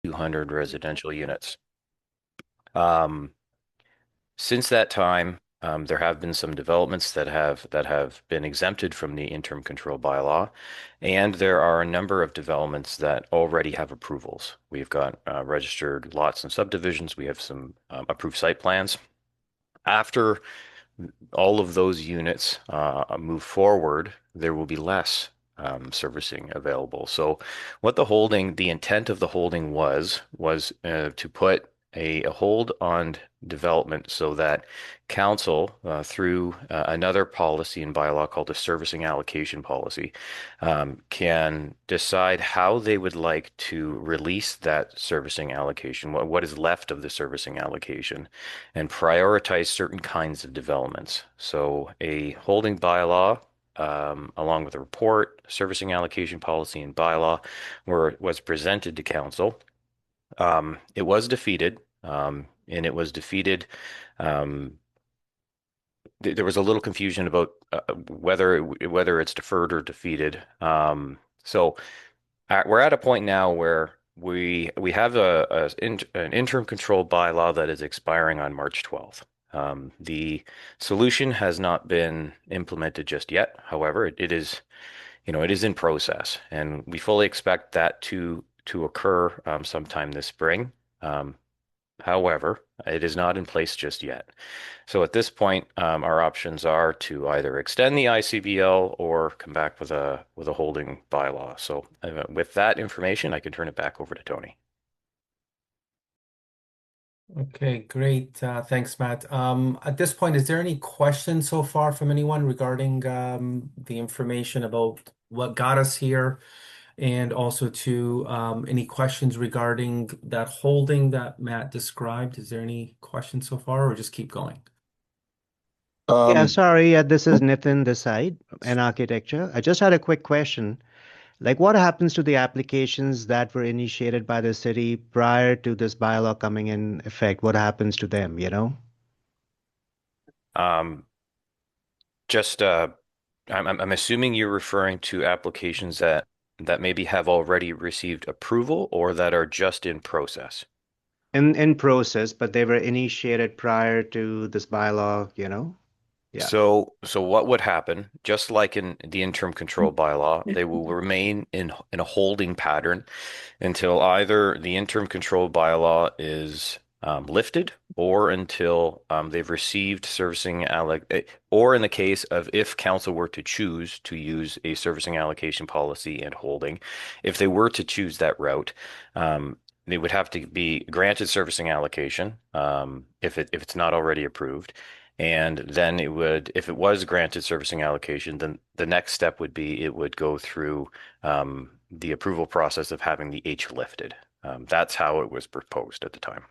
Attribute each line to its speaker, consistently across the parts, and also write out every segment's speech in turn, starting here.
Speaker 1: 200 residential units. Um, since that time, there have been some developments that have been exempted from the interim control bylaw, and there are a number of developments that already have approvals. We've got registered lots and subdivisions. We have some approved site plans. After all of those units move forward, there will be less servicing available. So what the intent of the holding was to put a hold on development so that council, through another policy and bylaw called the servicing allocation policy, can decide how they would like to release that servicing allocation, what is left of the servicing allocation, and prioritize certain kinds of developments. So a holding bylaw, along with a report, servicing allocation policy, and bylaw, was presented to council. It was defeated, and it was defeated. Um, there was a little confusion about whether it's deferred or defeated. So we're at a point now where we have an interim control bylaw that is expiring on March 12th. The solution has not been implemented just yet. However, it is, it is in process, and we fully expect that to occur sometime this spring. Um, However, it is not in place just yet. So at this point, our options are to either extend the ICBL or come back with a holding bylaw. So with that information, I can turn it back over to Tony.
Speaker 2: Okay, great. Thanks, Matt. At this point, is there any questions so far from anyone regarding the information about what got us here? And also to any questions regarding that holding that Matt described? Is there any questions so far, or just keep going?
Speaker 3: Yeah,
Speaker 4: Um,
Speaker 3: sorry. This is Nitin this side, an architecture. I just had a quick question. Like, what happens to the applications that were initiated by the city prior to this bylaw coming in effect? What happens to them?
Speaker 1: Um, just I'm assuming you're referring to applications that maybe have already received approval or that are just in process.
Speaker 3: In process, but they were initiated prior to this bylaw? Yeah.
Speaker 1: So what would happen, just like in the interim control bylaw, they will remain in a holding pattern until either the interim control bylaw is lifted or until they've received or in the case of if council were to choose to use a servicing allocation policy and holding, if they were to choose that route, they would have to be granted servicing allocation if it's not already approved. And then if it was granted servicing allocation, then the next step would be it would go through the approval process of having the H lifted. That's how it was proposed at the time.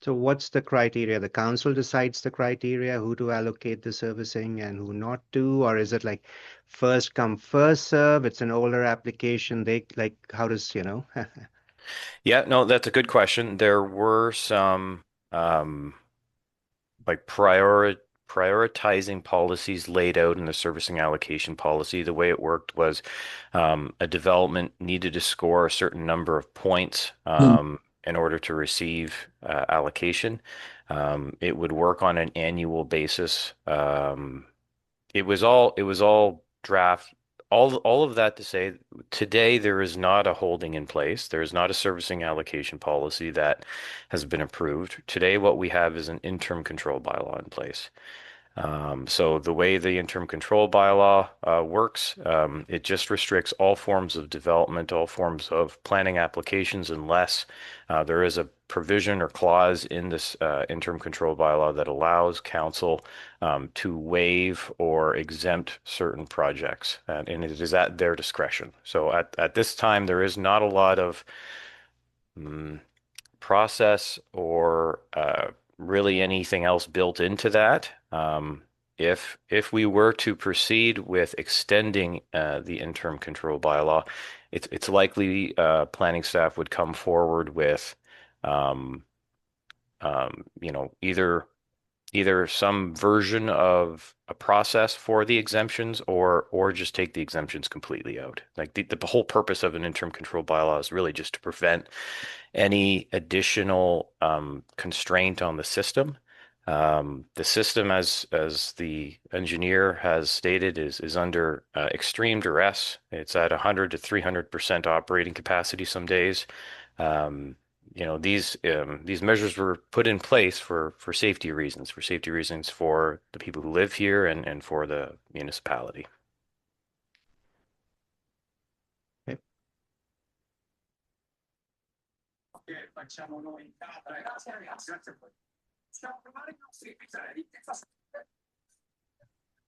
Speaker 3: So what's the criteria? The council decides the criteria, who to allocate the servicing and who not to, or is it like first come, first serve? It's an older application. They like how does?
Speaker 1: Yeah, no, that's a good question. There were some um, like prioritizing policies laid out in the servicing allocation policy. The way it worked was a development needed to score a certain number of points in order to receive allocation. It would work on an annual basis. It was all draft. All of that to say, today there is not a holding in place. There is not a servicing allocation policy that has been approved. Today, what we have is an interim control bylaw in place. So the way the interim control bylaw works, it just restricts all forms of development, all forms of planning applications, unless there is a provision or clause in this interim control bylaw that allows council to waive or exempt certain projects, and it is at their discretion. So at this time, there is not a lot of mm, process or really anything else built into that. If we were to proceed with extending the interim control bylaw, it's likely planning staff would come forward with, um, either either some version of a process for the exemptions or just take the exemptions completely out. Like the whole purpose of an interim control bylaw is really just to prevent any additional constraint on the system. The system, as the engineer has stated, is under extreme duress. It's at 100 to 300% operating capacity some days. Um, these measures were put in place for safety reasons for the people who live here and for the municipality.
Speaker 3: Okay.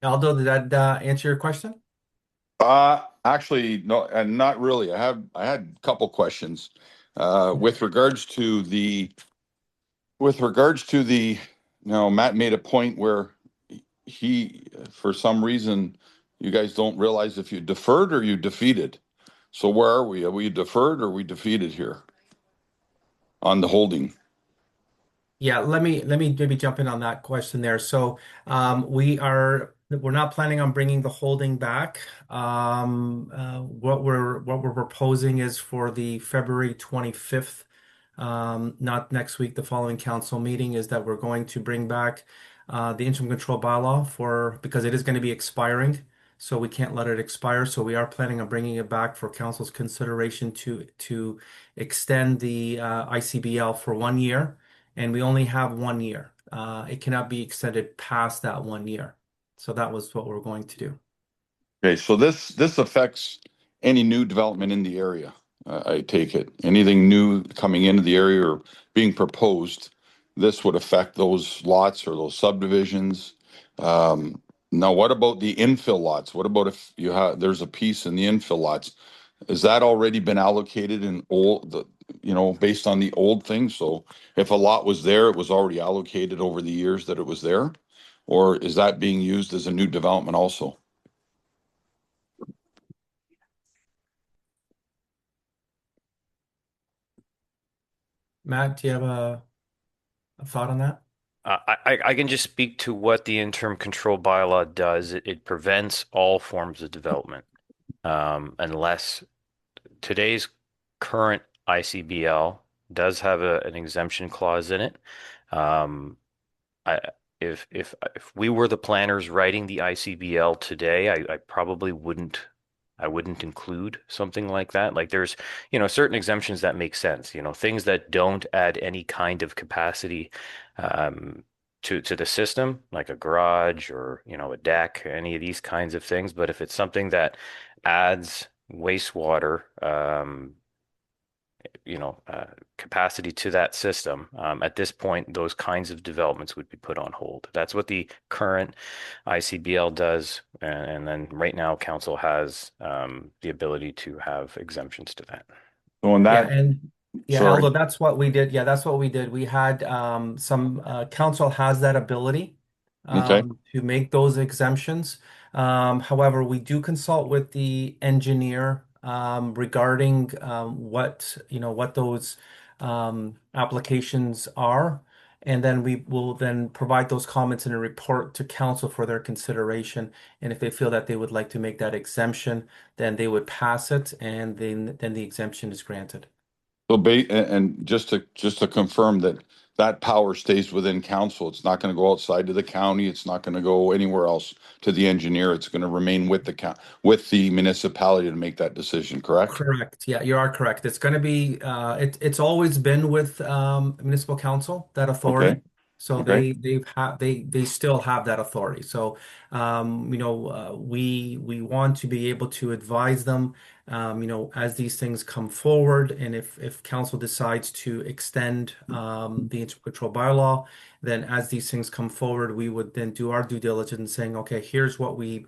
Speaker 2: Aldo, did that answer your question?
Speaker 4: Actually, no, and not really. I had a couple questions. With regards to Matt made a point where he, for some reason, you guys don't realize if you deferred or you defeated. So where are we? Are we deferred or are we defeated here on the holding?
Speaker 2: Yeah, let me maybe jump in on that question there. So we're not planning on bringing the holding back. What we're proposing is for the February 25th, not next week, the following council meeting, is that we're going to bring back the interim control bylaw for because it is going to be expiring. So we can't let it expire. So we are planning on bringing it back for council's consideration to extend the ICBL for 1 year, and we only have 1 year. It cannot be extended past that 1 year. So that was what we're going to do.
Speaker 4: Okay, so this affects any new development in the area. I take it. Anything new coming into the area or being proposed, this would affect those lots or those subdivisions. Now, what about the infill lots? What about if there's a piece in the infill lots? Has that already been allocated in based on the old thing? So if a lot was there, it was already allocated over the years that it was there? Or is that being used as a new development also?
Speaker 2: Matt, do you have a thought on that?
Speaker 1: I can just speak to what the interim control bylaw does. It prevents all forms of development, unless today's current ICBL does have an exemption clause in it. Um, I, if we were the planners writing the ICBL today, I probably wouldn't. I wouldn't include something like that. Like there's, certain exemptions that make sense, things that don't add any kind of capacity um, to the system, like a garage or, a deck, any of these kinds of things. But if it's something that adds wastewater, capacity to that system. At this point, those kinds of developments would be put on hold. That's what the current ICBL does, and then right now, council has the ability to have exemptions to that.
Speaker 4: So in
Speaker 2: Yeah,
Speaker 4: that,
Speaker 2: and yeah,
Speaker 4: sorry,
Speaker 2: Aldo, that's what we did. Yeah, that's what we did. We had some council has that ability
Speaker 4: okay.
Speaker 2: to make those exemptions. However, we do consult with the engineer regarding what those applications are, and then we will then provide those comments in a report to council for their consideration. And if they feel that they would like to make that exemption, then they would pass it, and then the exemption is granted.
Speaker 4: So and just to confirm that that power stays within council. It's not going to go outside to the county. It's not going to go anywhere else to the engineer. It's going to remain with with the municipality to make that decision, correct?
Speaker 2: Correct. Yeah, you are correct. It's going to be it's always been with municipal council, that
Speaker 4: Okay,
Speaker 2: authority. So
Speaker 4: okay.
Speaker 2: they still have that authority. So we want to be able to advise them as these things come forward, and if council decides to extend the interim control bylaw, then as these things come forward, we would then do our due diligence saying, okay, here's what we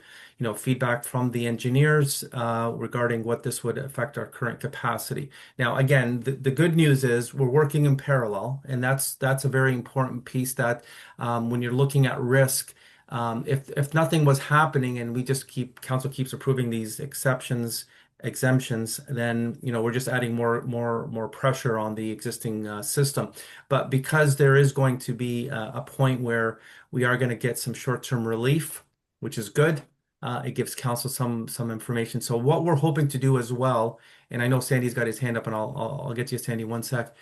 Speaker 2: feedback from the engineers regarding what this would affect our current capacity. Now, again, the good news is we're working in parallel, and that's a very important piece that when you're looking at risk, if nothing was happening and we just council keeps approving these exceptions exemptions, then we're just adding more pressure on the existing system. But because there is going to be a point where we are going to get some short-term relief, which is good. It gives council some information. So what we're hoping to do as well, and I know Sandy's got his hand up, and I'll get to you, Sandy, one sec.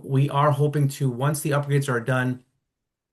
Speaker 2: We are hoping to, once the upgrades are done,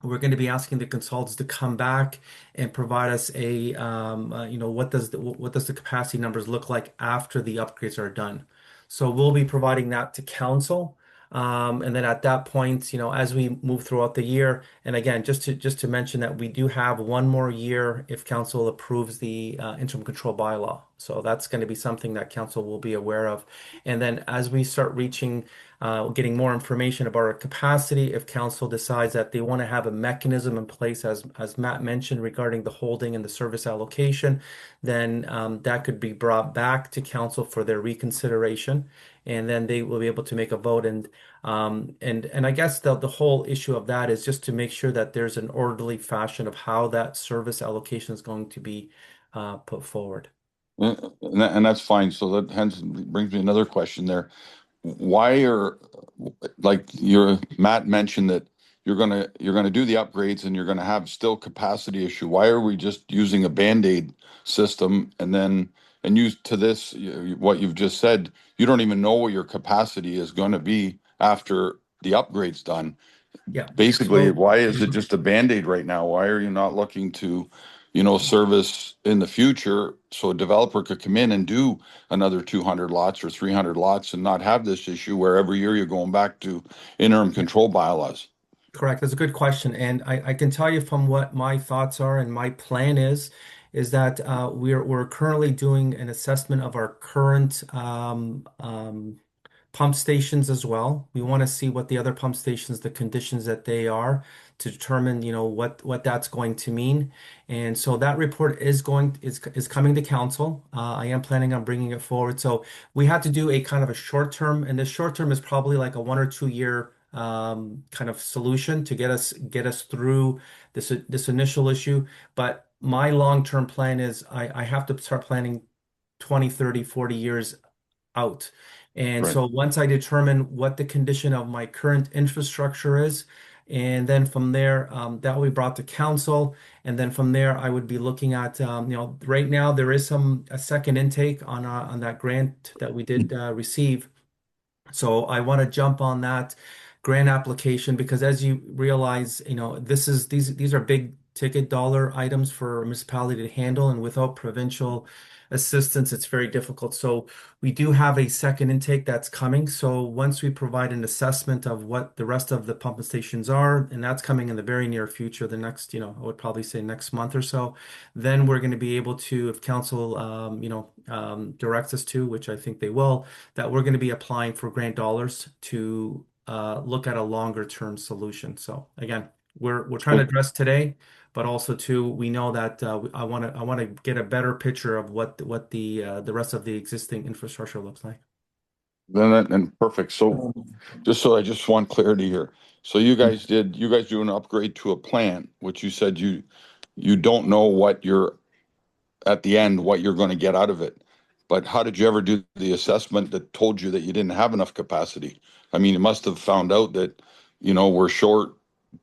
Speaker 2: we're going to be asking the consultants to come back and provide us what does the capacity numbers look like after the upgrades are done. So we'll be providing that to council. And then at that point, as we move throughout the year, and again, just to mention that we do have one more year if council approves the interim control bylaw. So that's going to be something that council will be aware of. And then as we start getting more information about our capacity, if council decides that they want to have a mechanism in place, as Matt mentioned, regarding the holding and the service allocation, then that could be brought back to council for their reconsideration, and then they will be able to make a vote. And I guess the whole issue of that is just to make sure that there's an orderly fashion of how that service allocation is going to be put forward.
Speaker 4: And that's fine. So that hence brings me another question there. Why are, like Matt mentioned that you're gonna do the upgrades and you're gonna have still capacity issue. Why are we just using a Band-Aid system and use to this, what you've just said, you don't even know what your capacity is gonna be after the upgrade's done.
Speaker 2: Yeah.
Speaker 4: Basically,
Speaker 2: So-
Speaker 4: why is it just a Band-Aid right now? Why are you not looking to, service in the future so a developer could come in and do another 200 lots or 300 lots and not have this issue where every year you're going back to interim control bylaws?
Speaker 2: Correct. That's a good question. And I can tell you from what my thoughts are and my plan is that we're currently doing an assessment of our current pump stations as well. We want to see what the other pump stations, the conditions that they are, to determine, what that's going to mean. And so that report is coming to council. I am planning on bringing it forward. So we had to do a kind of a short term, and the short term is probably like a 1 or 2 year kind of solution to get us through this initial issue. But my long-term plan is I have to start planning 20, 30, 40 years out. And
Speaker 4: Right.
Speaker 2: so once I determine what the condition of my current infrastructure is, and then from there, that will be brought to council. And then from there, I would be looking at, right now there is a second intake on that grant that we did receive. So I want to jump on that grant application because as you realize, these are big ticket dollar items for a municipality to handle, and without provincial assistance, it's very difficult. So we do have a second intake that's coming. So once we provide an assessment of what the rest of the pumping stations are, and that's coming in the very near future, the next, I would probably say next month or so, then we're going to be able to, if council, directs us to, which I think they will, that we're going to be applying for grant dollars to look at a longer term solution. So again, we're trying to address today, but also too, we know that I want to get a better picture of what the rest of the existing infrastructure looks like.
Speaker 4: And perfect. So I just want clarity here. So you guys do an upgrade to a plant, which you said you don't know at the end what you're going to get out of it. But how did you ever do the assessment that told you that you didn't have enough capacity? I mean, you must have found out that, we're short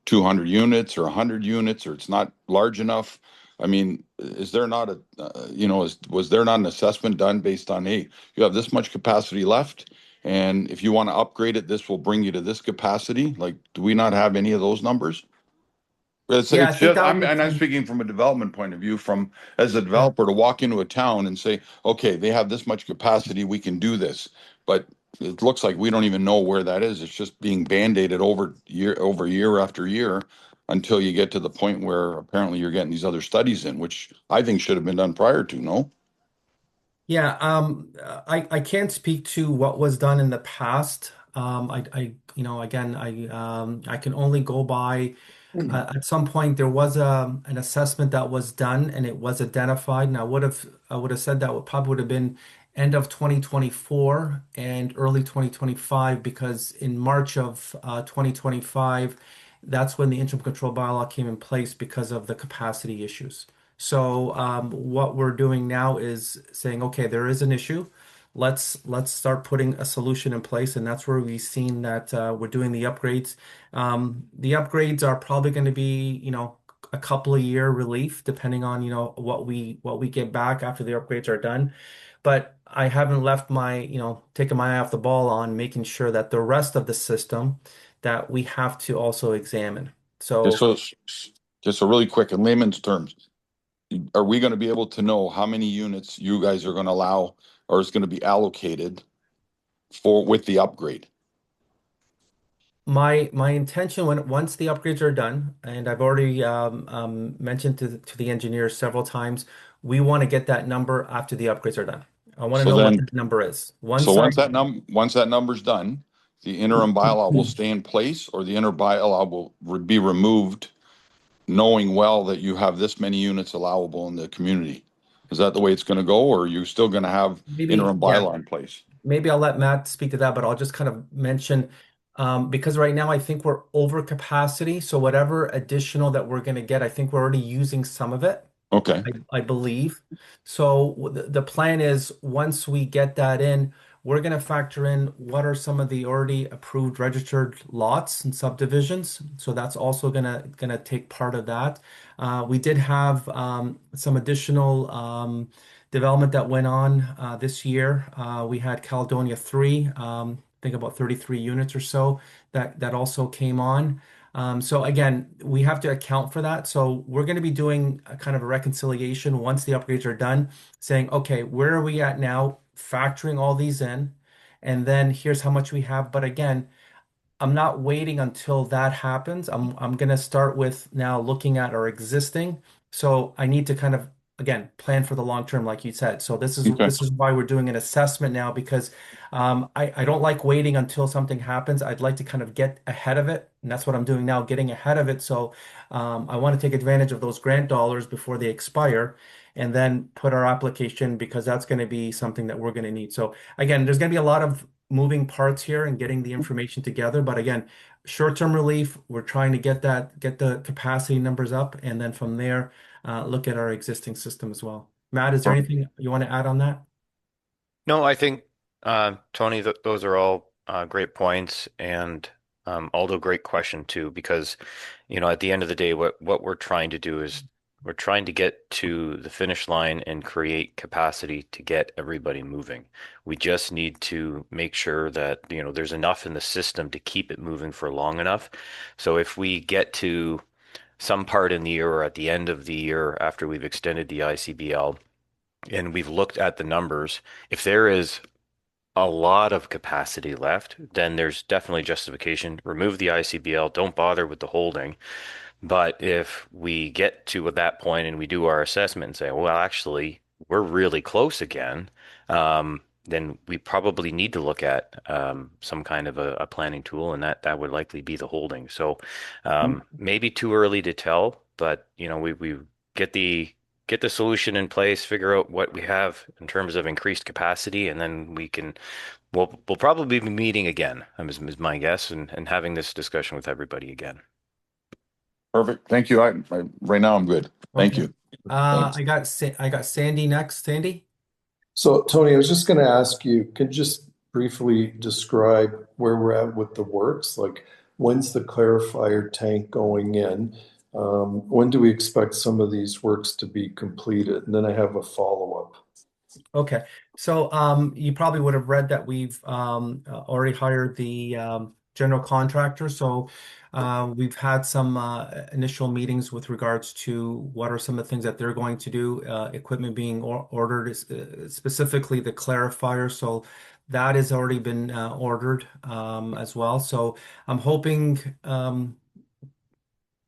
Speaker 4: 200 units or 100 units, or it's not large enough. I mean, is there not was there not an assessment done based on, hey, you have this much capacity left, and if you want to upgrade it, this will bring you to this capacity? Like, do we not have any of those numbers?
Speaker 2: Yeah, I think that
Speaker 4: I'm,
Speaker 2: would
Speaker 4: and I'm
Speaker 2: be.
Speaker 4: speaking from a development point of view, as a developer to walk into a town and say, okay, they have this much capacity, we can do this. But it looks like we don't even know where that is. It's just being band-aided over year after year until you get to the point where apparently you're getting these other studies in, which I think should have been done prior to, no?
Speaker 2: Yeah, I can't speak to what was done in the past. Again, I can only go by. At some point, there was an assessment that was done, and it was identified. And I would have said that probably would have been end of 2024 and early 2025, because in March of 2025, that's when the interim control bylaw came in place because of the capacity issues. So what we're doing now is saying, okay, there is an issue. let's start putting a solution in place, and that's where we've seen that we're doing the upgrades. The upgrades are probably going to be, a couple of year relief, depending on, what we get back after the upgrades are done. But I haven't left taken my eye off the ball on making sure that the rest of the system that we have to also examine.
Speaker 4: Just
Speaker 2: So
Speaker 4: so, just so really quick, in layman's terms, are we going to be able to know how many units you guys are going to allow or is going to be allocated with the upgrade?
Speaker 2: my intention once the upgrades are done, and I've already mentioned to the engineers several times, we want to get that number after the upgrades are done. I want to
Speaker 4: So
Speaker 2: know what
Speaker 4: then,
Speaker 2: that number is.
Speaker 4: so
Speaker 2: Once I
Speaker 4: once that number's done, the interim bylaw will stay in place or the interim bylaw will be removed, knowing well that you have this many units allowable in the community. Is that the way it's going to go, or are you still going to have
Speaker 2: maybe,
Speaker 4: interim
Speaker 2: yeah,
Speaker 4: bylaw in place?
Speaker 2: maybe I'll let Matt speak to that, but I'll just kind of mention because right now I think we're over capacity. So whatever additional that we're going to get, I think we're already using some of it.
Speaker 4: Okay.
Speaker 2: I believe. So the plan is once we get that in, we're going to factor in what are some of the already approved registered lots and subdivisions. So that's also gonna take part of that. We did have some additional development that went on this year. We had Caledonia 3, I think about 33 units or so that also came on. So again, we have to account for that. So we're going to be doing a kind of a reconciliation once the upgrades are done, saying, okay, where are we at now? Factoring all these in, and then here's how much we have. But again, I'm not waiting until that happens. I'm gonna start with now looking at our existing. So I need to kind of again plan for the long term, like you said. So this is
Speaker 4: Okay.
Speaker 2: this is why we're doing an assessment now because I don't like waiting until something happens. I'd like to kind of get ahead of it, and that's what I'm doing now, getting ahead of it. So I want to take advantage of those grant dollars before they expire, and then put our application because that's going to be something that we're going to need. So again, there's going to be a lot of moving parts here and getting the information together. But again, short-term relief, we're trying to get the capacity numbers up, and then from there, look at our existing system as well. Matt, is there anything you want to add on that?
Speaker 1: No, I think, Tony, th those are all great points, and Aldo, great question too, because at the end of the day, what we're trying to do is we're trying to get to the finish line and create capacity to get everybody moving. We just need to make sure that there's enough in the system to keep it moving for long enough. So if we get to some part in the year or at the end of the year after we've extended the ICBL and we've looked at the numbers, if there is a lot of capacity left, then there's definitely justification. Remove the ICBL, don't bother with the holding. But if we get to that point and we do our assessment and say, well, actually, we're really close again, then we probably need to look at some kind of a planning tool, and that would likely be the holding. So maybe too early to tell, but we get the solution in place, figure out what we have in terms of increased capacity, and then we'll probably be meeting again, is my guess, and having this discussion with everybody again.
Speaker 4: Perfect. Thank you. Right now I'm good. Thank
Speaker 2: Okay.
Speaker 4: you. Thanks.
Speaker 2: I got Sandy next. Sandy?
Speaker 5: So, Tony, I was just going to ask you, could you just briefly describe where we're at with the works? Like, when's the clarifier tank going in? When do we expect some of these works to be completed? And then I have a follow-up.
Speaker 2: Okay. So you probably would have read that we've already hired the general contractor. So we've had some initial meetings with regards to what are some of the things that they're going to do, equipment being ordered, specifically the clarifier. So that has already been ordered as well. So I'm hoping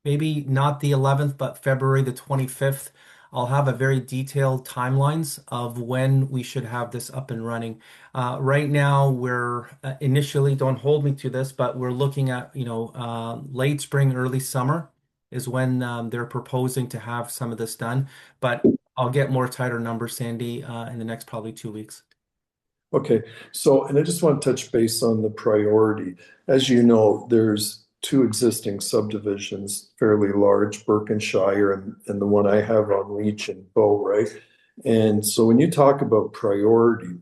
Speaker 2: maybe not the 11th, but February the 25th. I'll have a very detailed timelines of when we should have this up and running. Right now, we're initially, don't hold me to this, but we're looking at, late spring, early summer is when they're proposing to have some of this done. But I'll get more tighter numbers, Sandy, in the next probably 2 weeks.
Speaker 5: Okay. So, and I just want to touch base on the priority. As you know, there's two existing subdivisions, fairly large, Berkshire and the one I have on Leach and Bow, right? And so when you talk about priority,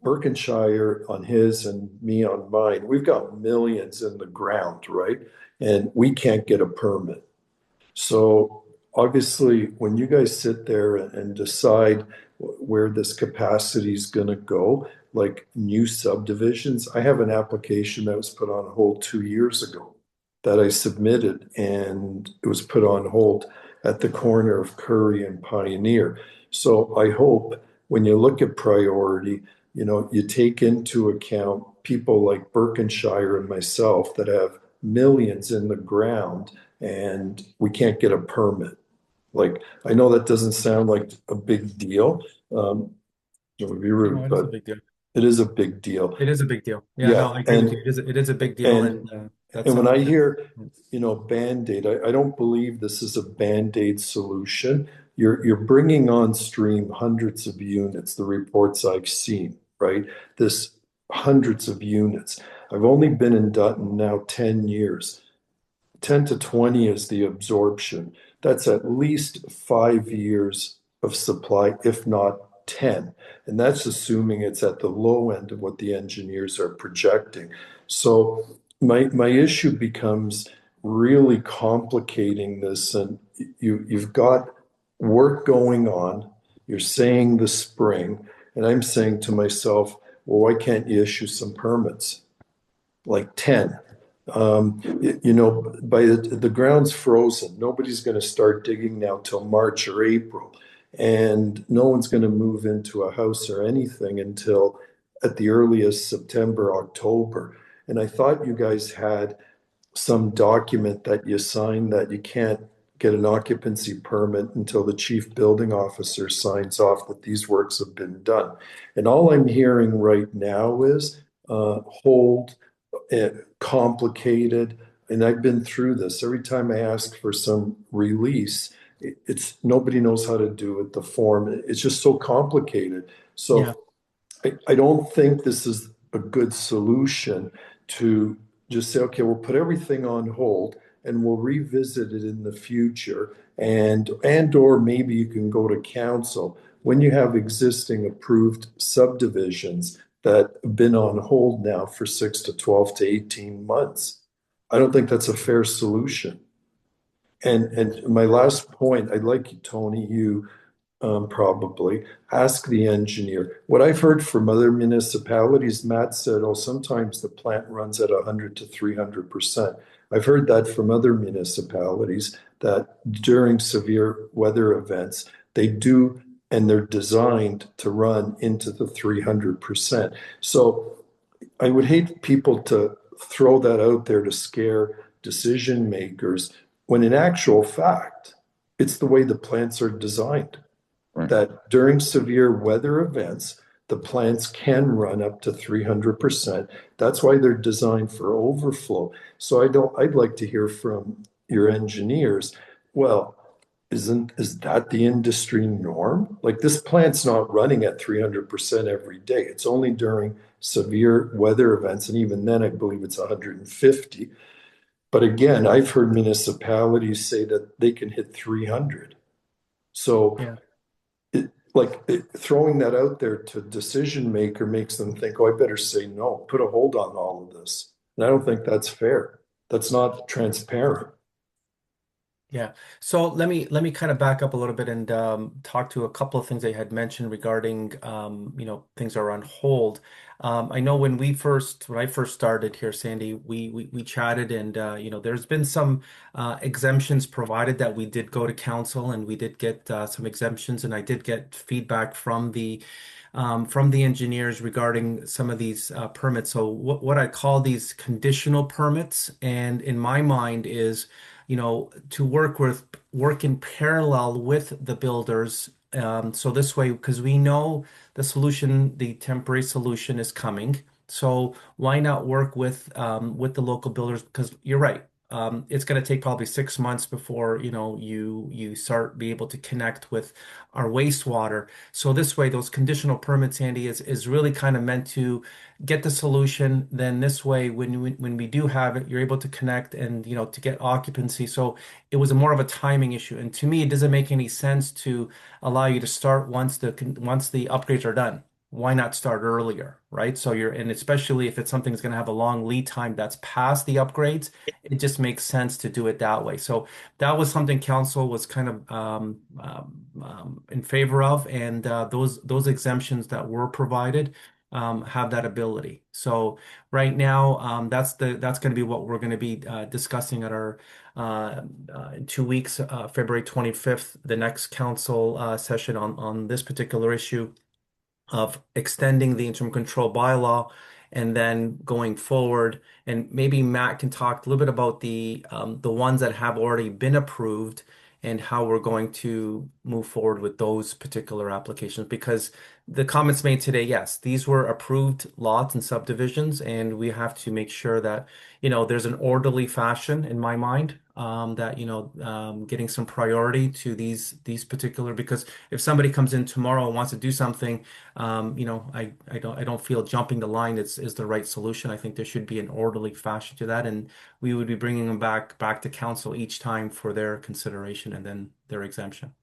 Speaker 5: Berkshire on his and me on mine, we've got millions in the ground, right? And we can't get a permit. So obviously, when you guys sit there and decide where this capacity is going to go, like new subdivisions, I have an application that was put on hold 2 years ago that I submitted, and it was put on hold at the corner of Curry and Pioneer. So I hope when you look at priority, you take into account people like Berkshire and myself that have millions in the ground and we can't get a permit. Like, I know that doesn't sound like a big deal. It would be
Speaker 2: No,
Speaker 5: rude,
Speaker 2: it is a
Speaker 5: but
Speaker 2: big deal.
Speaker 5: it is a big deal.
Speaker 2: It is a big deal. Yeah,
Speaker 5: Yeah,
Speaker 2: no, I agree with you. It is a big deal,
Speaker 5: and
Speaker 2: and that's
Speaker 5: and when I
Speaker 2: something that.
Speaker 5: hear, Band-Aid, I don't believe this is a Band-Aid solution. You're bringing on stream hundreds of units, the reports I've seen, right? This hundreds of units. I've only been in Dutton now 10 years. 10 to 20 is the absorption. That's at least 5 years of supply, if not 10. And that's assuming it's at the low end of what the engineers are projecting. So my issue becomes really complicating this. And you've got work going on. You're saying the spring, and I'm saying to myself, well, why can't you issue some permits? Like 10. By the ground's frozen. Nobody's going to start digging now till March or April. And no one's going to move into a house or anything until at the earliest September, October. And I thought you guys had some document that you signed that you can't get an occupancy permit until the chief building officer signs off that these works have been done. And all I'm hearing right now is hold, complicated. And I've been through this. Every time I ask for some release, it's nobody knows how to do it, the form. It's just so complicated.
Speaker 2: Yeah.
Speaker 5: So I don't think this is a good solution to just say, okay, we'll put everything on hold and we'll revisit it in the future. And or maybe you can go to council when you have existing approved subdivisions that have been on hold now for 6 to 12 to 18 months. I don't think that's a fair solution. And my last point, I'd like you, Tony, you probably ask the engineer. What I've heard from other municipalities, Matt said, oh, sometimes the plant runs at 100 to 300%. I've heard that from other municipalities that during severe weather events, they do, and they're designed to run into the 300%. So I would hate people to throw that out there to scare decision makers when in actual fact, it's the way the plants are designed.
Speaker 4: Right.
Speaker 5: That during severe weather events, the plants can run up to 300%. That's why they're designed for overflow. So I'd like to hear from your engineers. Well, is that the industry norm? Like this plant's not running at 300% every day. It's only during severe weather events. And even then, I believe it's 150. But again, I've heard municipalities say that they can hit 300. So
Speaker 2: Yeah.
Speaker 5: throwing that out there to decision maker makes them think, oh, I better say no, put a hold on all of this. And I don't think that's fair. That's not transparent.
Speaker 2: Yeah. So let me kind of back up a little bit and talk to a couple of things I had mentioned regarding things are on hold. I know when I first started here, Sandy, we chatted and there's been some exemptions provided that we did go to council and we did get some exemptions and I did get feedback from the engineers regarding some of these permits. So what I call these conditional permits, and in my mind is, to work in parallel with the builders. So this way, because we know the temporary solution is coming. So why not work with the local builders? Because you're right. It's going to take probably 6 months before you start be able to connect with our wastewater. So this way, those conditional permits, Andy, is really kind of meant to get the solution. Then this way, when we do have it, you're able to connect and to get occupancy. So it was more of a timing issue. And to me, it doesn't make any sense to allow you to start once the upgrades are done. why not start earlier, right? So and especially if it's something that's going to have a long lead time that's past the upgrades, it just makes sense to do it that way. So that was something council was kind of in favor of, and those exemptions that were provided have that ability. So right now, that's going to be what we're going to be discussing at our in 2 weeks, February 25th, the next council session on this particular issue of extending the interim control bylaw and then going forward. And maybe Matt can talk a little bit about the ones that have already been approved and how we're going to move forward with those particular applications. Because the comments made today, yes, these were approved lots and subdivisions, and we have to make sure that, there's an orderly fashion in my mind, that, getting some priority to these particular, because if somebody comes in tomorrow and wants to do something, I don't feel jumping the line is the right solution. I think there should be an orderly fashion to that, and we would be bringing them back to council each time for their consideration and then their exemption.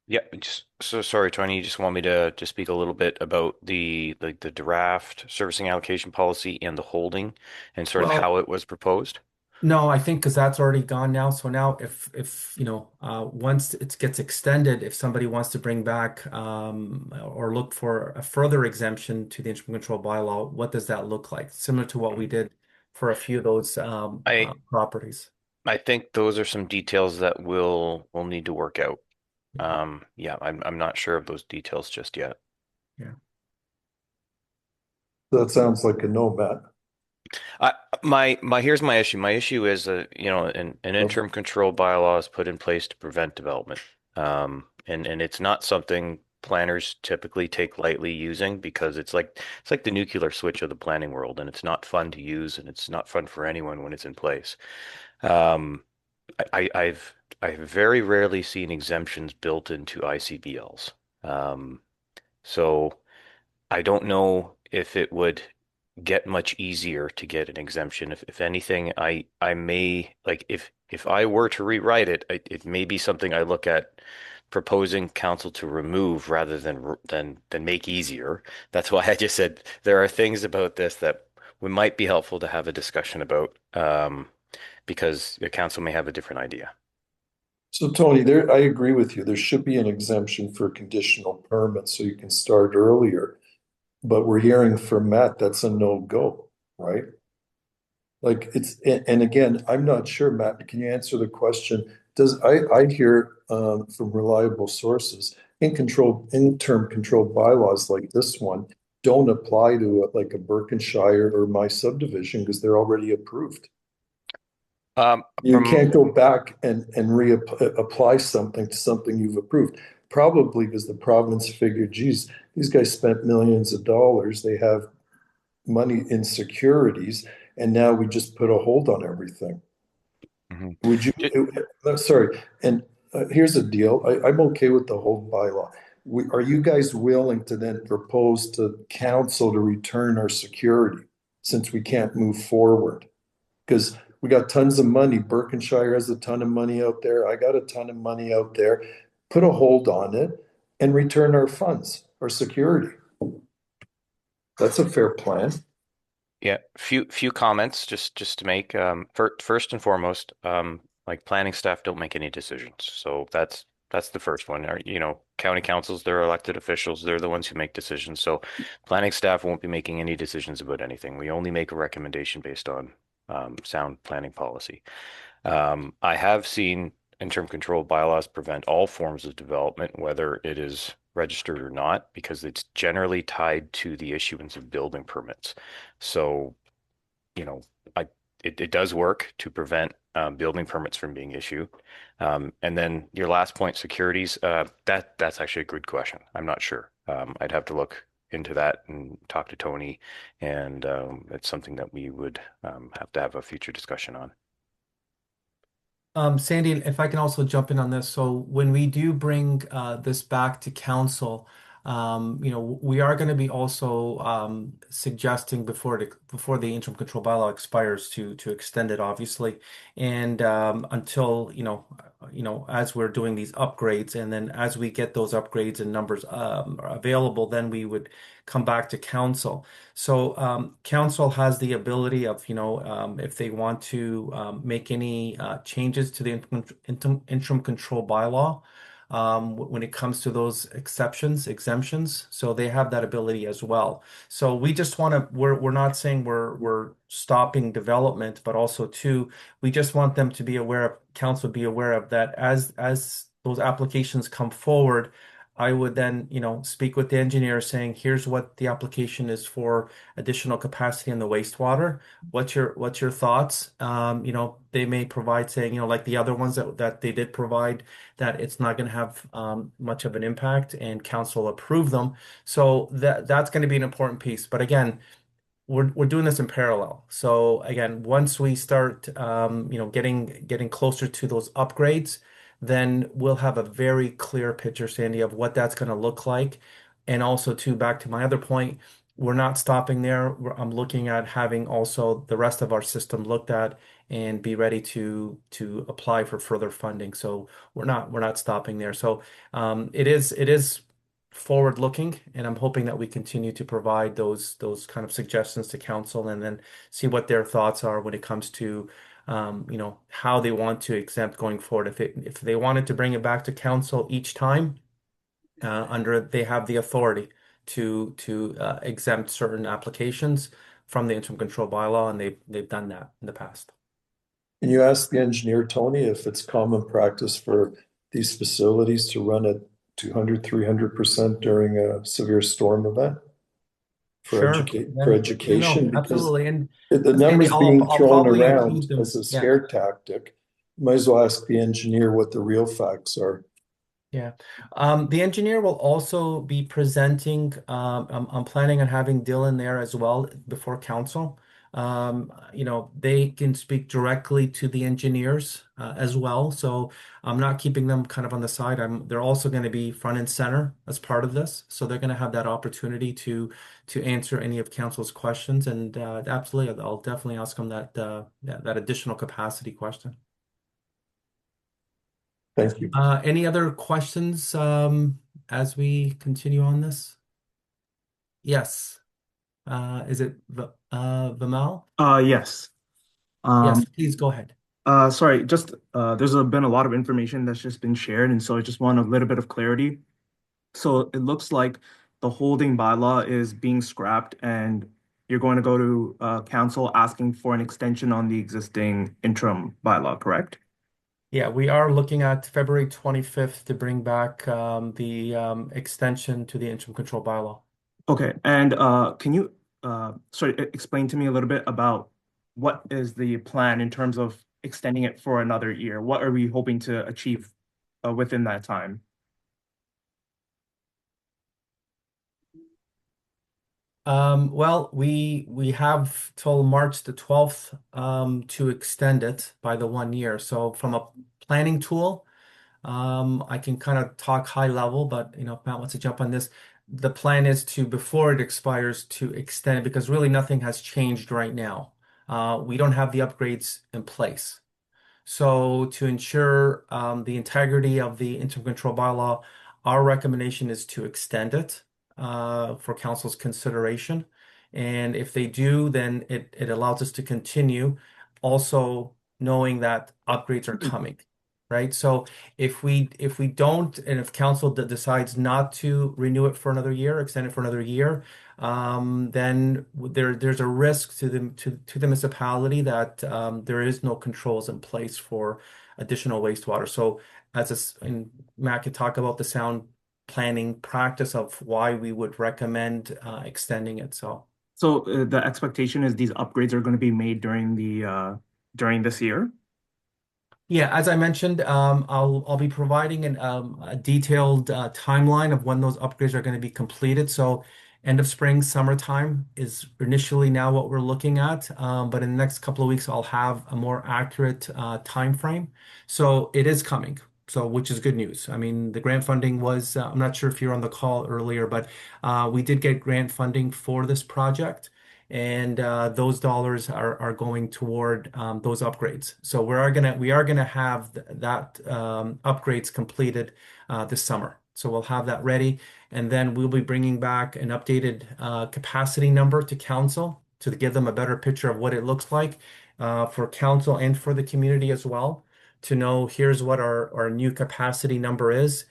Speaker 1: Yeah, just so sorry, Tony. You just want me to speak a little bit about the draft servicing allocation policy and the holding and sort of
Speaker 2: Well,
Speaker 1: how it was proposed?
Speaker 2: no, I think because that's already gone now. So now, if once it gets extended, if somebody wants to bring back or look for a further exemption to the interim control bylaw, what does that look like? Similar to what we did for a few of those
Speaker 1: I
Speaker 2: properties.
Speaker 1: I think those are some details that we'll need to work out. Yeah, I'm not sure of those details just yet.
Speaker 2: Yeah.
Speaker 5: That sounds like a no, Matt.
Speaker 1: Here's my issue. My issue is an interim control bylaw is put in place to prevent development. And it's not something planners typically take lightly using because it's like the nuclear switch of the planning world, and it's not fun to use, and it's not fun for anyone when it's in place. Um, I've very rarely seen exemptions built into ICBLs. So I don't know if it would get much easier to get an exemption. If anything, I may like if I were to rewrite it, it may be something I look at proposing council to remove rather than make easier. That's why I just said there are things about this that we might be helpful to have a discussion about, because the council may have a different idea.
Speaker 5: So Tony, I agree with you. There should be an exemption for conditional permits so you can start earlier. But we're hearing from Matt that's a no-go, right? Like and again, I'm not sure, Matt, can you answer the question? I hear from reliable sources, interim control bylaws like this one don't apply to like a Berkshire or my subdivision because they're already approved. You
Speaker 1: From
Speaker 5: can't go back and reapply something to something you've approved. Probably because the province figured, geez, these guys spent millions of dollars. They have money in securities, and now we just put a hold on everything.
Speaker 1: Mhm.
Speaker 5: Would you?
Speaker 1: Ju-
Speaker 5: Sorry. And here's the deal. I'm okay with the hold bylaw. Are you guys willing to then propose to council to return our security since we can't move forward? Because we got tons of money. Berkshire has a ton of money out there. I got a ton of money out there. Put a hold on it and return our funds, our security. That's a fair plan.
Speaker 1: Yeah, few comments just to make. First and foremost, like planning staff don't make any decisions. So that's the first one. County councils, they're elected officials, they're the ones who make decisions. So planning staff won't be making any decisions about anything. We only make a recommendation based on sound planning policy. I have seen interim control bylaws prevent all forms of development, whether it is registered or not, because it's generally tied to the issuance of building permits. So, you know, I it does work to prevent building permits from being issued. And then your last point, securities, that's actually a good question. I'm not sure. I'd have to look into that and talk to Tony, and it's something that we would have to have a future discussion on.
Speaker 2: Sandy, if I can also jump in on this. So when we do bring this back to council, We are going to be also suggesting before the interim control bylaw expires to extend it, obviously, and until as we're doing these upgrades, and then as we get those upgrades and numbers available, then we would come back to council. So council has the ability of, if they want to make any changes to the interim control bylaw when it comes to those exemptions. So they have that ability as well. So we just want to, we're not saying we're stopping development, but also too, we just want them to be aware of, council be aware of that as those applications come forward. I would then, speak with the engineer saying, here's what the application is for additional capacity in the wastewater. What's your thoughts? They may provide saying, like the other ones that they did provide, that it's not going to have much of an impact, and council approve them. So that's going to be an important piece. But again, we're doing this in parallel. So again, once we start, getting closer to those upgrades, then we'll have a very clear picture, Sandy, of what that's going to look like. And also, too, back to my other point, we're not stopping there. I'm looking at having also the rest of our system looked at and be ready to apply for further funding. So we're not stopping there. So it is forward looking, and I'm hoping that we continue to provide those kind of suggestions to council, and then see what their thoughts are when it comes to how they want to exempt going forward. If they wanted to bring it back to council each time, they have the authority to exempt certain applications from the interim control bylaw, and they've done that in the past.
Speaker 5: Can you ask the engineer, Tony, if it's common practice for these facilities to run at 200, 300% during a severe storm event?
Speaker 2: Sure.
Speaker 5: For
Speaker 2: Yeah.
Speaker 5: education, because
Speaker 2: Absolutely. And
Speaker 5: the
Speaker 2: Sandy,
Speaker 5: numbers being
Speaker 2: I'll
Speaker 5: thrown
Speaker 2: probably
Speaker 5: around
Speaker 2: include them.
Speaker 5: as a
Speaker 2: Yeah.
Speaker 5: scare tactic, you might as well ask the engineer what the real facts are.
Speaker 2: Yeah. The engineer will also be presenting. I'm planning on having Dylan there as well before council. They can speak directly to the engineers as well. So I'm not keeping them kind of on the side. They're also going to be front and center as part of this. So they're going to have that opportunity to answer any of council's questions. And absolutely, I'll definitely ask them that additional capacity question.
Speaker 5: Thank you.
Speaker 2: Any other questions as we continue on this? Yes. Is it Vimal?
Speaker 6: Yes.
Speaker 2: Yes, please go ahead.
Speaker 6: Sorry, just there's been a lot of information that's just been shared, and so I just want a little bit of clarity. So it looks like the holding bylaw is being scrapped, and you're going to go to council asking for an extension on the existing interim bylaw, correct?
Speaker 2: Yeah, we are looking at February 25th to bring back the extension to the interim control bylaw.
Speaker 6: Okay, and can you explain to me a little bit about what is the plan in terms of extending it for another year? What are we hoping to achieve within that time?
Speaker 2: Well, we have till March the 12th to extend it by the 1 year. So from a planning tool, I can kind of talk high level, but if Matt wants to jump on this, the plan is to, before it expires, to extend it, because really nothing has changed right now. We don't have the upgrades in place. So to ensure the integrity of the interim control bylaw, our recommendation is to extend it for council's consideration. And if they do, then it allows us to continue, also knowing that upgrades are coming, right? So if we don't, and if council decides not to renew it for another year, extend it for another year, then there's a risk to the municipality that there is no controls in place for additional wastewater. So and Matt could talk about the sound planning practice of why we would recommend extending it. So
Speaker 6: the expectation is these upgrades are going to be made during this year?
Speaker 2: yeah, as I mentioned, I'll be providing a detailed timeline of when those upgrades are going to be completed. So end of spring, summertime is initially now what we're looking at. But in the next couple of weeks, I'll have a more accurate time frame. So it is coming. So, which is good news. I mean, the grant funding was, I'm not sure if you're on the call earlier, but we did get grant funding for this project. And those dollars are going toward those upgrades. So we are gonna have that upgrades completed this summer. So we'll have that ready, and then we'll be bringing back an updated capacity number to council to give them a better picture of what it looks like for council and for the community as well, to know here's what our new capacity number is.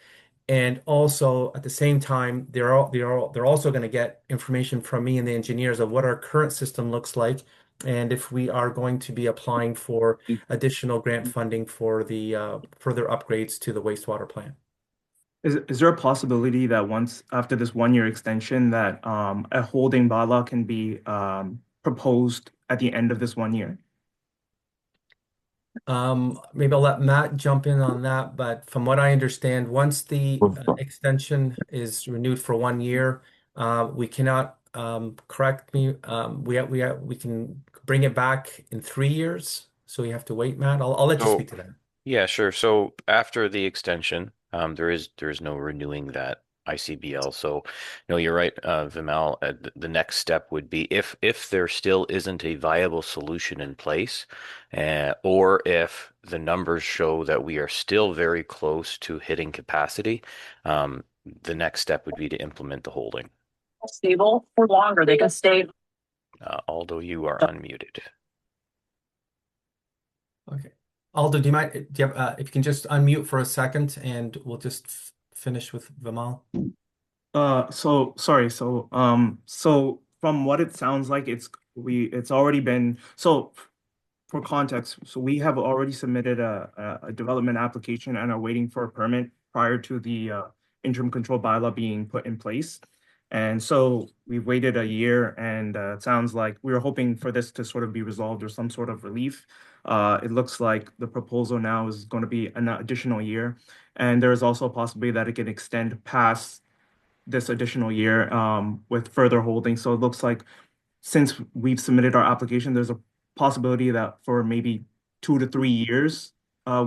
Speaker 2: And also at the same time, they're also going to get information from me and the engineers of what our current system looks like, and if we are going to be applying for additional grant funding for the further upgrades to the wastewater plant.
Speaker 6: Is there a possibility that once after this 1 year extension that a holding bylaw can be proposed at the end of this 1 year?
Speaker 2: Maybe I'll let Matt jump in on that, but from what I understand, once the extension is renewed for 1 year, we cannot, correct me, we can bring it back in 3 years. So you have to wait, Matt. I'll let you
Speaker 1: So
Speaker 2: speak to that.
Speaker 1: yeah, sure. So after the extension, there is no renewing that ICBL. So no, you're right, Vimal. The next step would be if there still isn't a viable solution in place, or if the numbers show that we are still very close to hitting capacity, the next step would be to implement the holding.
Speaker 7: Stable for longer. They can stay.
Speaker 1: Aldo, you are unmuted.
Speaker 2: Okay. Aldo, do you mind, if you can just unmute for a second and we'll just finish with Vimal?
Speaker 6: So sorry. So from what it sounds like, it's already been so. For context, so we have already submitted a development application and are waiting for a permit prior to the interim control bylaw being put in place. And so we've waited a year, and it sounds like we were hoping for this to sort of be resolved or some sort of relief. It looks like the proposal now is going to be an additional year, and there is also a possibility that it can extend past this additional year with further holding. So it looks like since we've submitted our application, there's a possibility that for maybe 2 to 3 years,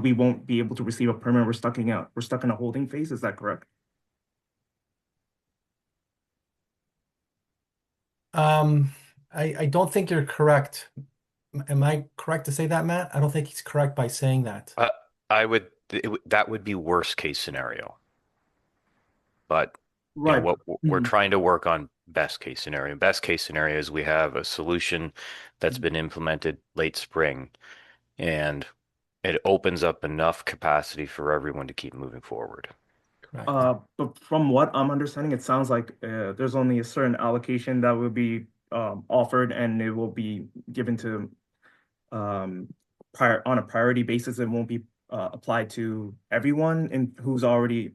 Speaker 6: we won't be able to receive a permit. We're stuck in a holding phase. Is that correct?
Speaker 2: I don't think you're correct. Am I correct to say that, Matt? I don't think he's correct by saying that.
Speaker 1: That would be worst case scenario. But
Speaker 6: Right.
Speaker 1: what we're trying to work on best case scenario. Best case scenario is we have a solution that's been implemented late spring, and it opens up enough capacity for everyone to keep moving forward.
Speaker 2: Correct.
Speaker 6: But from what I'm understanding, it sounds like there's only a certain allocation that will be offered, and it will be given to on a priority basis. It won't be applied to everyone who's been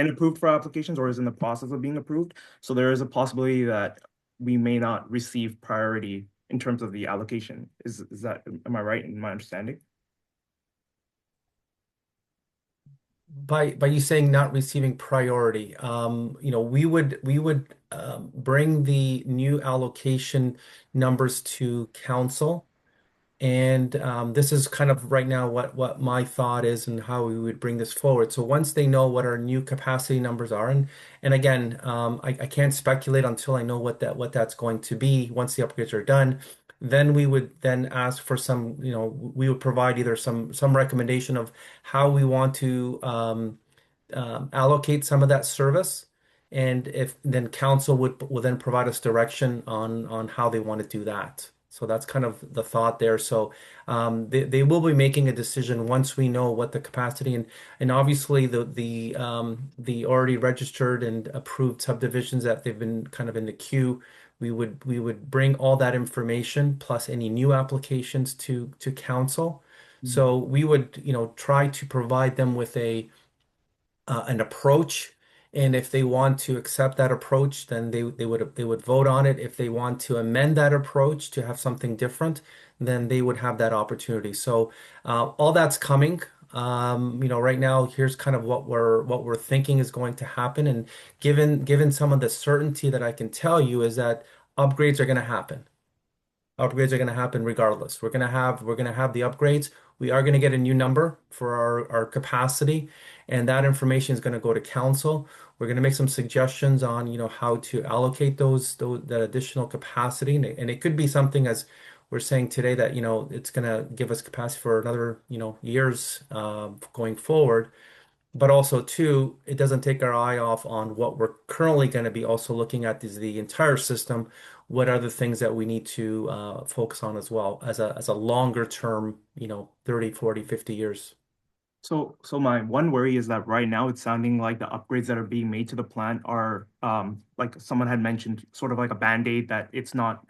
Speaker 6: approved for applications or is in the process of being approved. So there is a possibility that we may not receive priority in terms of the allocation. Am I right in my understanding?
Speaker 2: By you saying not receiving priority, we would bring the new allocation numbers to council. And this is kind of right now what my thought is and how we would bring this forward. So once they know what our new capacity numbers are, and again, I can't speculate until I know what that's going to be once the upgrades are done. Then we would then ask for some, we would provide either some recommendation of how we want to allocate some of that service, and if then council will then provide us direction on how they want to do that. So that's kind of the thought there. So they will be making a decision once we know what the capacity, and obviously the already registered and approved subdivisions that they've been kind of in the queue. We would bring all that information plus any new applications to council. So we would try to provide them with an approach. And if they want to accept that approach, then they would vote on it. If they want to amend that approach to have something different, then they would have that opportunity. So all that's coming. Right now, here's kind of what we're thinking is going to happen. And given some of the certainty that I can tell you is that upgrades are going to happen. Upgrades are going to happen regardless. We're going to have the upgrades. We are going to get a new number for our capacity, and that information is going to go to council. We're going to make some suggestions on, how to allocate those that additional capacity, and it could be something as we're saying today that, it's going to give us capacity for another, years going forward. But also, too, it doesn't take our eye off on what we're currently going to be also looking at is the entire system. What are the things that we need to focus on as well as a longer term, 30, 40, 50 years.
Speaker 6: So my one worry is that right now it's sounding like the upgrades that are being made to the plant are like someone had mentioned, sort of like a band-aid that it's not.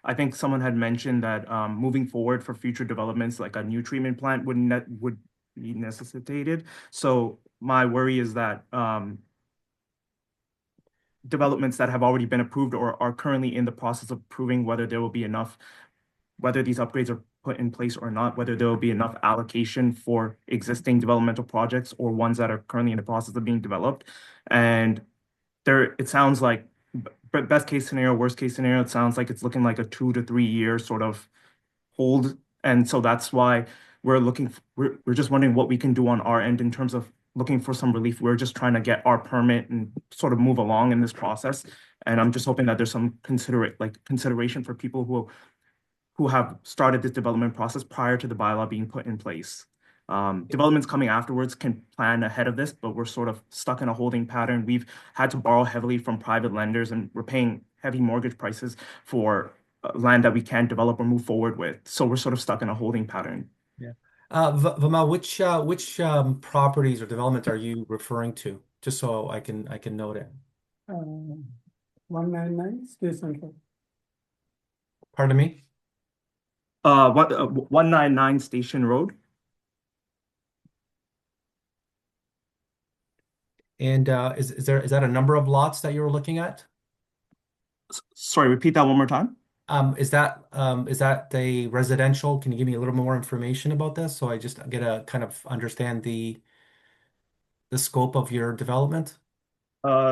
Speaker 6: I think someone had mentioned that moving forward for future developments, like a new treatment plant would be necessitated. So my worry is that developments that have already been approved or are currently in the process of proving whether there will be enough, whether these upgrades are put in place or not, whether there will be enough allocation for existing developmental projects or ones that are currently in the process of being developed. And it sounds like best case scenario, worst case scenario, it sounds like it's looking like a 2 to 3 year sort of hold. And so that's why we're just wondering what we can do on our end in terms of looking for some relief. We're just trying to get our permit and sort of move along in this process. And I'm just hoping that there's some consideration for people who have started this development process prior to the bylaw being put in place. Developments coming afterwards can plan ahead of this, but we're sort of stuck in a holding pattern. We've had to borrow heavily from private lenders, and we're paying heavy mortgage prices for land that we can't develop or move forward with. So we're sort of stuck in a holding pattern.
Speaker 2: Yeah. Vimal, which properties or development are you referring to? Just so I can note it.
Speaker 8: 199 Station Road.
Speaker 2: Pardon me?
Speaker 6: 199 Station Road.
Speaker 2: And is that a number of lots that you were looking at?
Speaker 6: Sorry, repeat that one more time.
Speaker 2: Is that a residential? Can you give me a little more information about this so I just get a kind of understand the scope of your development?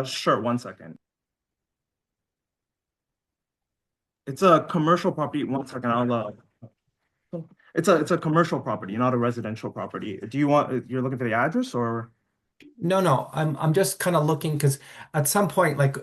Speaker 6: Sure, 1 second. It's a commercial property. 1 second, it's a commercial property, not a residential property. You're looking for the address or?
Speaker 2: No. I'm just kind of looking because at some point, like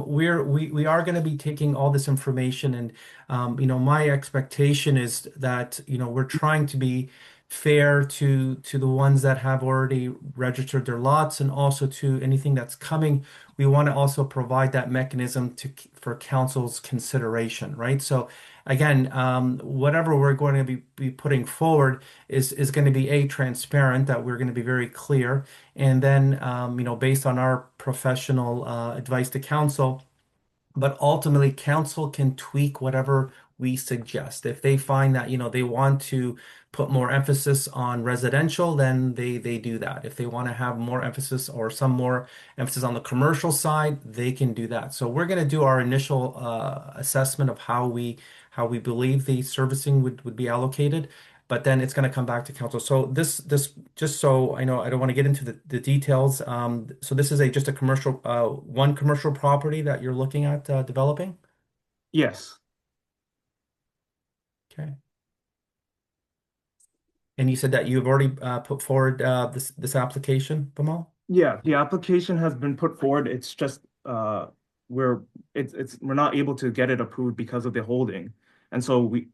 Speaker 2: we are going to be taking all this information, and my expectation is that we're trying to be fair to the ones that have already registered their lots, and also to anything that's coming. We want to also provide that mechanism for council's consideration, right? So again, whatever we're going to be putting forward is going to be transparent, that we're going to be very clear. And then, based on our professional advice to council, but ultimately, council can tweak whatever we suggest. If they find that, they want to put more emphasis on residential, then they do that. If they want to have more emphasis or some more emphasis on the commercial side, they can do that. So we're going to do our initial assessment of how we believe the servicing would be allocated, but then it's going to come back to council. So this just so I know, I don't want to get into the details. So this is just a commercial one commercial property that you're looking at developing.
Speaker 6: Yes.
Speaker 2: Okay. And you said that you've already put forward this application, Vimal?
Speaker 6: Yeah, the application has been put forward. It's just we're not able to get it approved because of the holding, and so we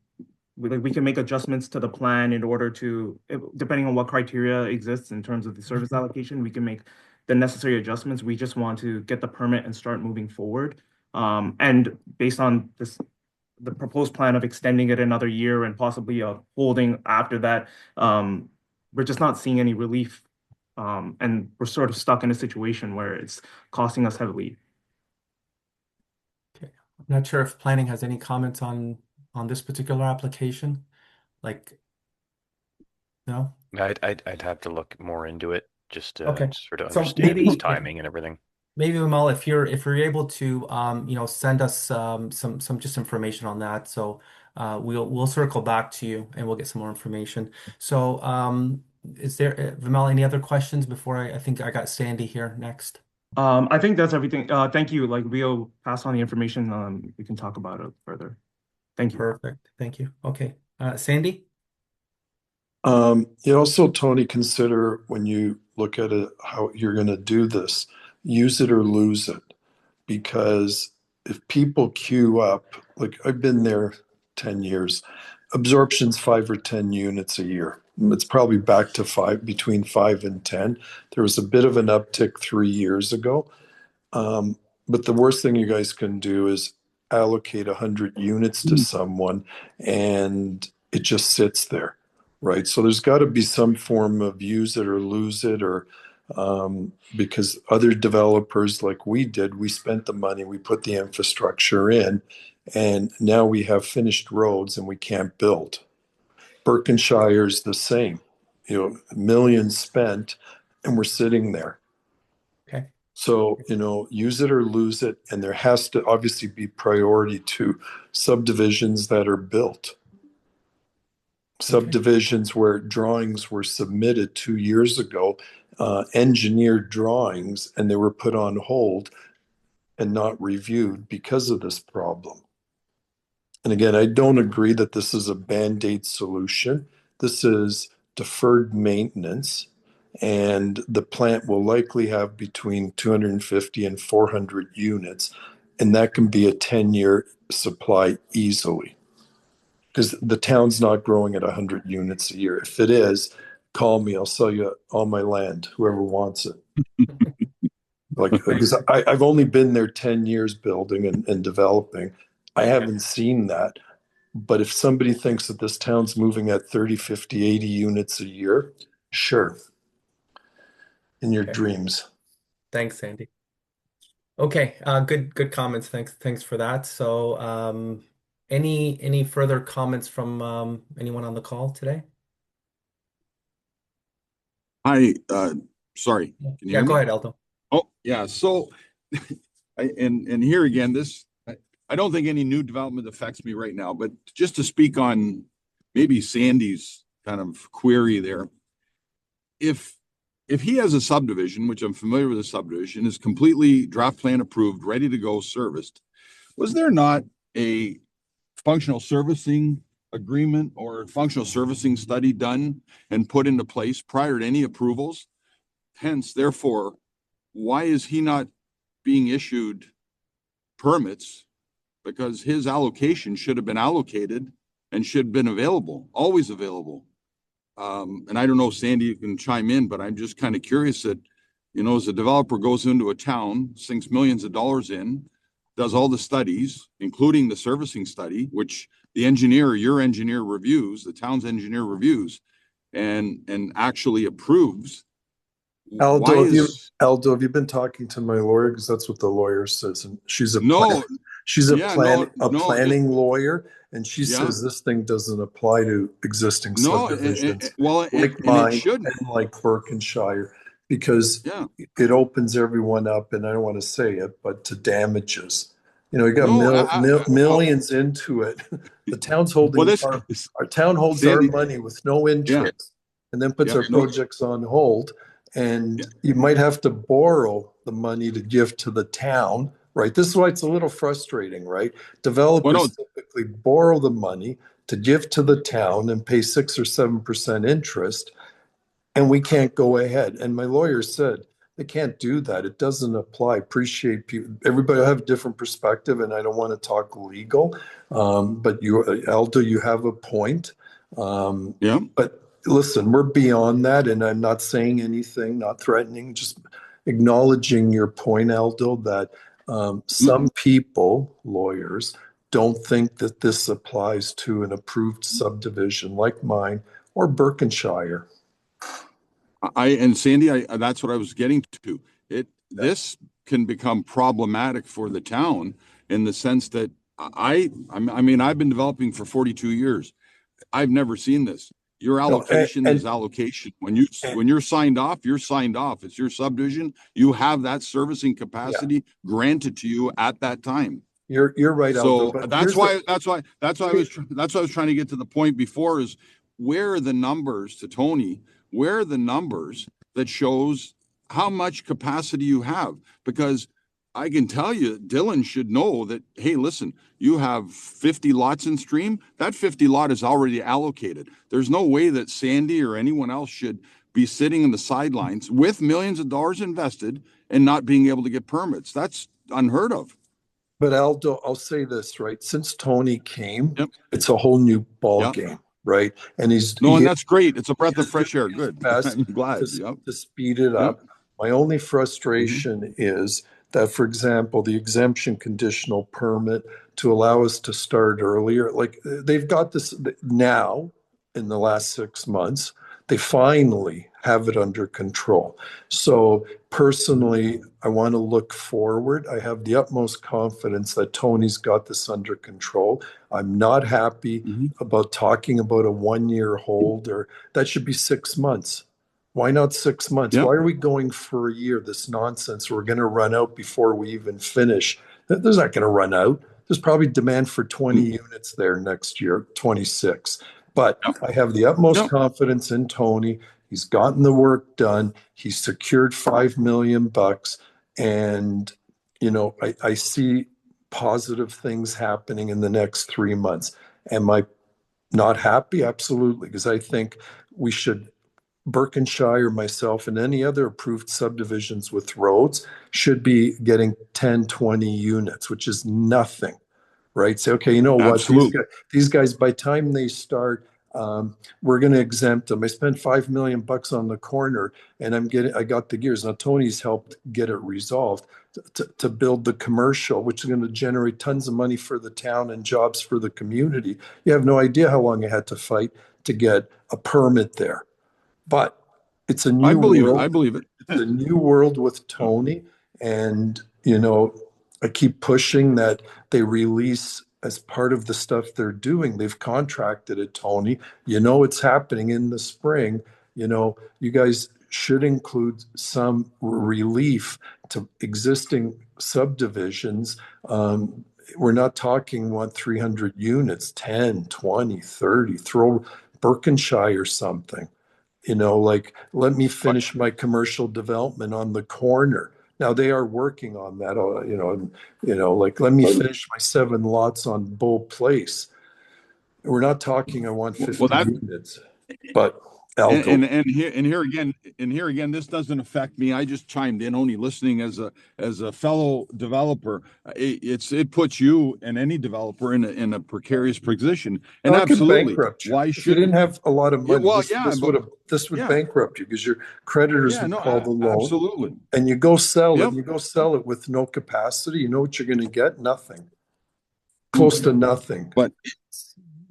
Speaker 6: can make adjustments to the plan in order to, depending on what criteria exists in terms of the service allocation, we can make the necessary adjustments. We just want to get the permit and start moving forward. And based on the proposed plan of extending it another year and possibly a holding after that, we're just not seeing any relief. And we're sort of stuck in a situation where it's costing us heavily.
Speaker 2: Okay. I'm not sure if planning has any comments on this particular application. Like, no?
Speaker 1: I'd have to look more into it just to
Speaker 2: Okay.
Speaker 1: sort of
Speaker 2: So
Speaker 1: understand
Speaker 2: maybe
Speaker 1: its timing and everything.
Speaker 2: maybe Vimal, if you're able to send us some just information on that, so we'll circle back to you and we'll get some more information. So is there Vimal, any other questions before I think I got Sandy here next?
Speaker 6: I think that's everything. Thank you. Like, we'll pass on the information. We can talk about it further. Thank you.
Speaker 2: Perfect. Thank you. Okay. Sandy?
Speaker 5: You also, Tony, consider when you look at it, how you're going to do this, use it or lose it. Because if people queue up, like I've been there 10 years, absorption's 5 or 10 units a year. It's probably back to between 5 and 10. There was a bit of an uptick 3 years ago. But the worst thing you guys can do is allocate 100 units to someone and it just sits there, right? So there's got to be some form of use it or lose it, or because other developers like we did, we spent the money, we put the infrastructure in, and now we have finished roads and we can't build. Berkenshire's the same, millions spent and we're sitting there.
Speaker 2: Okay.
Speaker 5: So, use it or lose it. And there has to obviously be priority to subdivisions that are built. Subdivisions where drawings were submitted 2 years ago, engineered drawings, and they were put on hold and not reviewed because of this problem. And again, I don't agree that this is a Band-Aid solution. This is deferred maintenance. And the plant will likely have between 250 and 400 units. And that can be a 10-year supply easily. Because the town's not growing at 100 units a year. If it is, call me. I'll sell you all my land, whoever wants it. Because I've only been there 10 years building and developing. I haven't seen that. But if somebody thinks that this town's moving at 30, 50, 80 units a year, sure. In your dreams.
Speaker 2: Thanks, Sandy. Okay, good comments. Thanks for that. So, any further comments from anyone on the call today?
Speaker 8: Hi, sorry. Can you hear
Speaker 2: Go
Speaker 8: me?
Speaker 2: ahead, Aldo.
Speaker 8: Oh, yeah. So, and here again, I don't think any new development affects me right now, but just to speak on maybe Sandy's kind of query there. If he has a subdivision, which I'm familiar with, the subdivision is completely draft plan approved, ready to go, serviced, was there not a functional servicing agreement or functional servicing study done and put into place prior to any approvals? Hence, therefore, why is he not being issued permits? Because his allocation should have been allocated and should have been available, always available. And I don't know, Sandy, you can chime in, but I'm just kind of curious that, as a developer goes into a town, sinks millions of dollars in, does all the studies, including the servicing study, which the engineer, your engineer reviews, the town's engineer reviews, and actually approves.
Speaker 5: Aldo, have you been talking to my lawyer? Because that's what the lawyer says, and she's a planning lawyer, and she says this thing doesn't apply to existing subdivisions, like mine and like Berkshire, because it opens everyone up, and I don't want to say it, but to damages. You got millions into it. The town's holding our town holds our money with no interest, and then puts our projects on hold. And you might have to borrow the money to give to the town, right? This is why it's a little frustrating, right? Developers typically borrow the money to give to the town and pay 6 or 7% interest, and we can't go ahead. And my lawyer said they can't do that. It doesn't apply. Appreciate people. Everybody have a different perspective, and I don't want to talk legal. But Aldo, you have a point. But listen, we're beyond that, and I'm not saying anything, not threatening, just acknowledging your point, Aldo, that some people, lawyers, don't think that this applies to an approved subdivision like mine or Berkshire.
Speaker 8: And Sandy, that's what I was getting to. This can become problematic for the town in the sense that I mean, I've been developing for 42 years. I've never seen this. Your allocation is allocation. When you're signed off, you're signed off. It's your subdivision. You have that servicing capacity granted to you at that time.
Speaker 5: You're right, Aldo.
Speaker 8: So that's why I was trying to get to the point before is where are the numbers, to Tony, where are the numbers that shows how much capacity you have? Because I can tell you, Dylan should know that, hey, listen, you have 50 lots in stream. That 50 lot is already allocated. There's no way that Sandy or anyone else should be sitting in the sidelines with millions of dollars invested and not being able to get permits. That's unheard of.
Speaker 5: But Aldo, I'll say this, right? Since Tony came,
Speaker 8: Yep.
Speaker 5: it's a whole new ball
Speaker 8: Yep.
Speaker 5: game, right? And
Speaker 8: No, and
Speaker 5: he
Speaker 8: that's great. It's a breath of
Speaker 5: has
Speaker 8: fresh air.
Speaker 5: his
Speaker 8: Good.
Speaker 5: best
Speaker 8: I'm glad.
Speaker 5: to,
Speaker 8: Yep.
Speaker 5: to speed it up. My only frustration is that, for example, the exemption conditional permit to allow us to start earlier, like they've got this now in the last 6 months, they finally have it under control. So personally, I want to look forward. I have the utmost confidence that Tony's got this under control. I'm not happy about talking about a 1 year hold, or that should be 6 months. Why not 6 months?
Speaker 8: Yep.
Speaker 5: Why are we going for a year? This nonsense. We're going to run out before we even finish. There's not going to run out. There's probably demand for 20 units there next year, 26. But I have the utmost confidence in Tony. He's gotten the work done. He's secured $5 million. And, I see positive things happening in the next 3 months. Am I not happy? Absolutely. Because I think we should, Birkenshire, myself, and any other approved subdivisions with roads should be getting 10, 20 units, which is nothing, right? Say, okay, you know what?
Speaker 8: Absolutely.
Speaker 5: These guys, by the time they start, we're going to exempt them. I spent $5 million on the corner, and I got the gears. Now Tony's helped get it resolved to build the commercial, which is going to generate tons of money for the town and jobs for the community. You have no idea how long I had to fight to get a permit there. But it's a new world.
Speaker 8: I believe it.
Speaker 5: It's a new world with Tony. And, I keep pushing that they release as part of the stuff they're doing. They've contracted it, Tony. It's happening in the spring. You guys should include some relief to existing subdivisions. We're not talking 300 units, 10, 20, 30, throw Birkenshire or something. Like, let me finish my commercial development on the corner. Now they are working on that, like, let me finish my 7 lots on Bull Place. We're not talking, I want 50 units, but Aldo.
Speaker 8: And here again, this doesn't affect me. I just chimed in, only listening as a fellow developer. It puts you and any developer in a precarious position. And
Speaker 5: It could
Speaker 8: absolutely,
Speaker 5: bankrupt you.
Speaker 8: why
Speaker 5: If you
Speaker 8: should
Speaker 5: didn't have a lot of money? This would
Speaker 8: yeah.
Speaker 5: bankrupt you, because your creditors would call the loan.
Speaker 8: Absolutely.
Speaker 5: And you go sell it. And you go sell it with no capacity. You know what you're going to get? Nothing. Close to nothing.
Speaker 8: But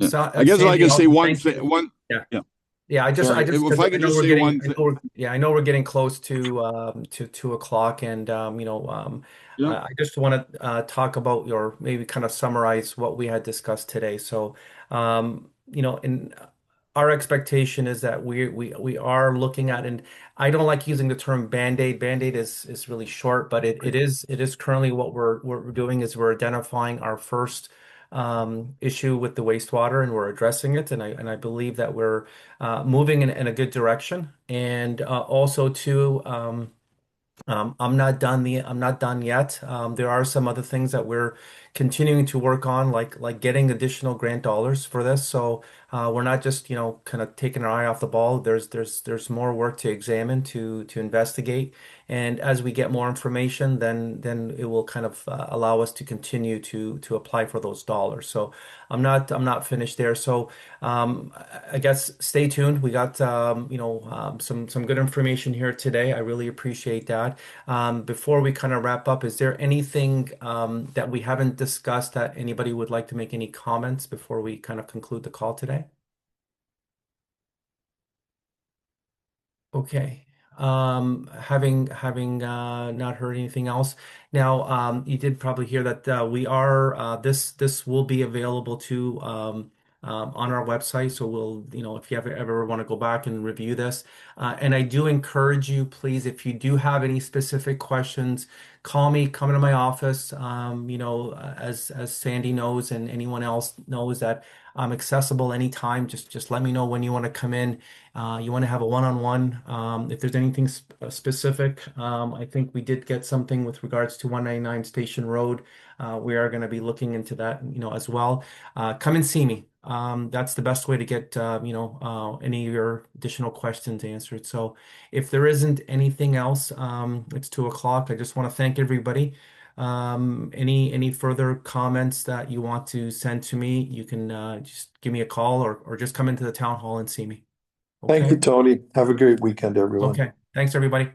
Speaker 2: So,
Speaker 8: I guess
Speaker 2: Sandy,
Speaker 8: I can say one
Speaker 2: thank you.
Speaker 8: thing.
Speaker 2: Yeah, I
Speaker 8: Sorry,
Speaker 2: just,
Speaker 8: if
Speaker 2: 'cause
Speaker 8: I could just say one thing.
Speaker 2: I know we're getting close to 2 o'clock, and I just want to talk about, your maybe kind of summarize what we had discussed today. So, in our expectation is that we are looking at, and I don't like using the term Band-Aid. Band-Aid is really short, but it is currently what we're doing is we're identifying our first issue with the wastewater, and we're addressing it, and I believe that we're moving in a good direction. And also too, I'm not done yet. There are some other things that we're continuing to work on, like getting additional grant dollars for this. So we're not just kind of taking our eye off the ball. There's more work to examine, to investigate, and as we get more information, then it will kind of allow us to continue to apply for those dollars. So I'm not finished there. So I guess stay tuned. We got some good information here today. I really appreciate that. Before we kind of wrap up, is there anything that we haven't discussed that anybody would like to make any comments before we kind of conclude the call today? Okay. Having not heard anything else. Now, you did probably hear that we are this will be available to on our website. So we'll, if you ever want to go back and review this, and I do encourage you, please, if you do have any specific questions, call me, come into my office. As Sandy knows and anyone else knows that I'm accessible anytime. Just let me know when you want to come in. You want to have a one-on-one. If there's anything specific, I think we did get something with regards to 199 Station Road. We are going to be looking into that, as well. Come and see me. That's the best way to get, any of your additional questions answered. So if there isn't anything else, it's 2 o'clock. I just want to thank everybody. Any further comments that you want to send to me, you can just give me a call or just come into the town hall and see me.
Speaker 5: Thank you,
Speaker 2: Okay.
Speaker 5: Tony. Have a great weekend, everyone.
Speaker 2: Okay. Thanks, everybody.